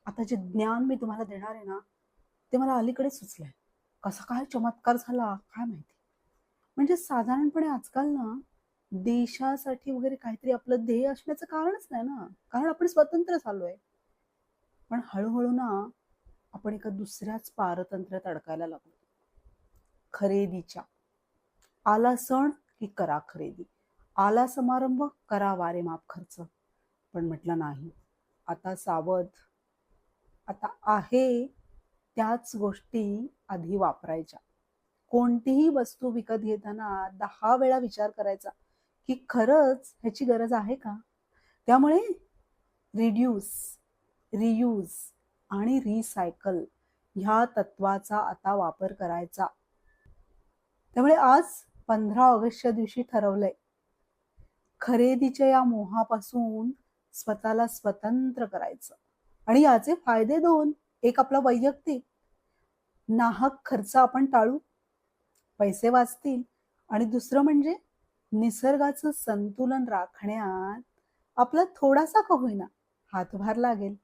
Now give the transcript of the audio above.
आता जे ज्ञान मी तुम्हाला देणार आहे ना, ते मला अलीकडे सुचलंय. कसा काय चमत्कार झाला काय माहिती. म्हणजे साधारणपणे आजकाल ना, देशासाठी वगैरे काहीतरी आपलं ध्येय असण्याचं कारणच नाही ना. कारण आपण स्वतंत्र झालोय. पण हळू ना, आपण एका दुसऱ्याच पारतंत्र्यात अडकायला लागलो. खरेदीच्या. आला सण की करा खरेदी. आला समारंभ करा वारेमाप खर्च. पण म्हटलं नाही. आता सावध. आता आहे त्याच गोष्टी आधी वापरायच्या. कोणतीही वस्तू विकत घेताना 10 वेळा विचार करायचा, की खरंच ह्याची गरज आहे का? त्यामुळे रिड्यूस, रियूज आणि रिसायकल ह्या तत्वाचा आता वापर करायचा. त्यामुळे आज 15 ऑगस्टच्या दिवशी ठरवलंय, खरेदीच्या या मोहापासून स्वतःला स्वतंत्र करायचं. आणि याचे फायदे 2. एक आपला वैयक्तिक, नाहक खर्च आपण टाळू, पैसे वाचतील. आणि दुसरं म्हणजे निसर्गाचं संतुलन राखण्यात आपला थोडासा का होईना हातभार लागेल.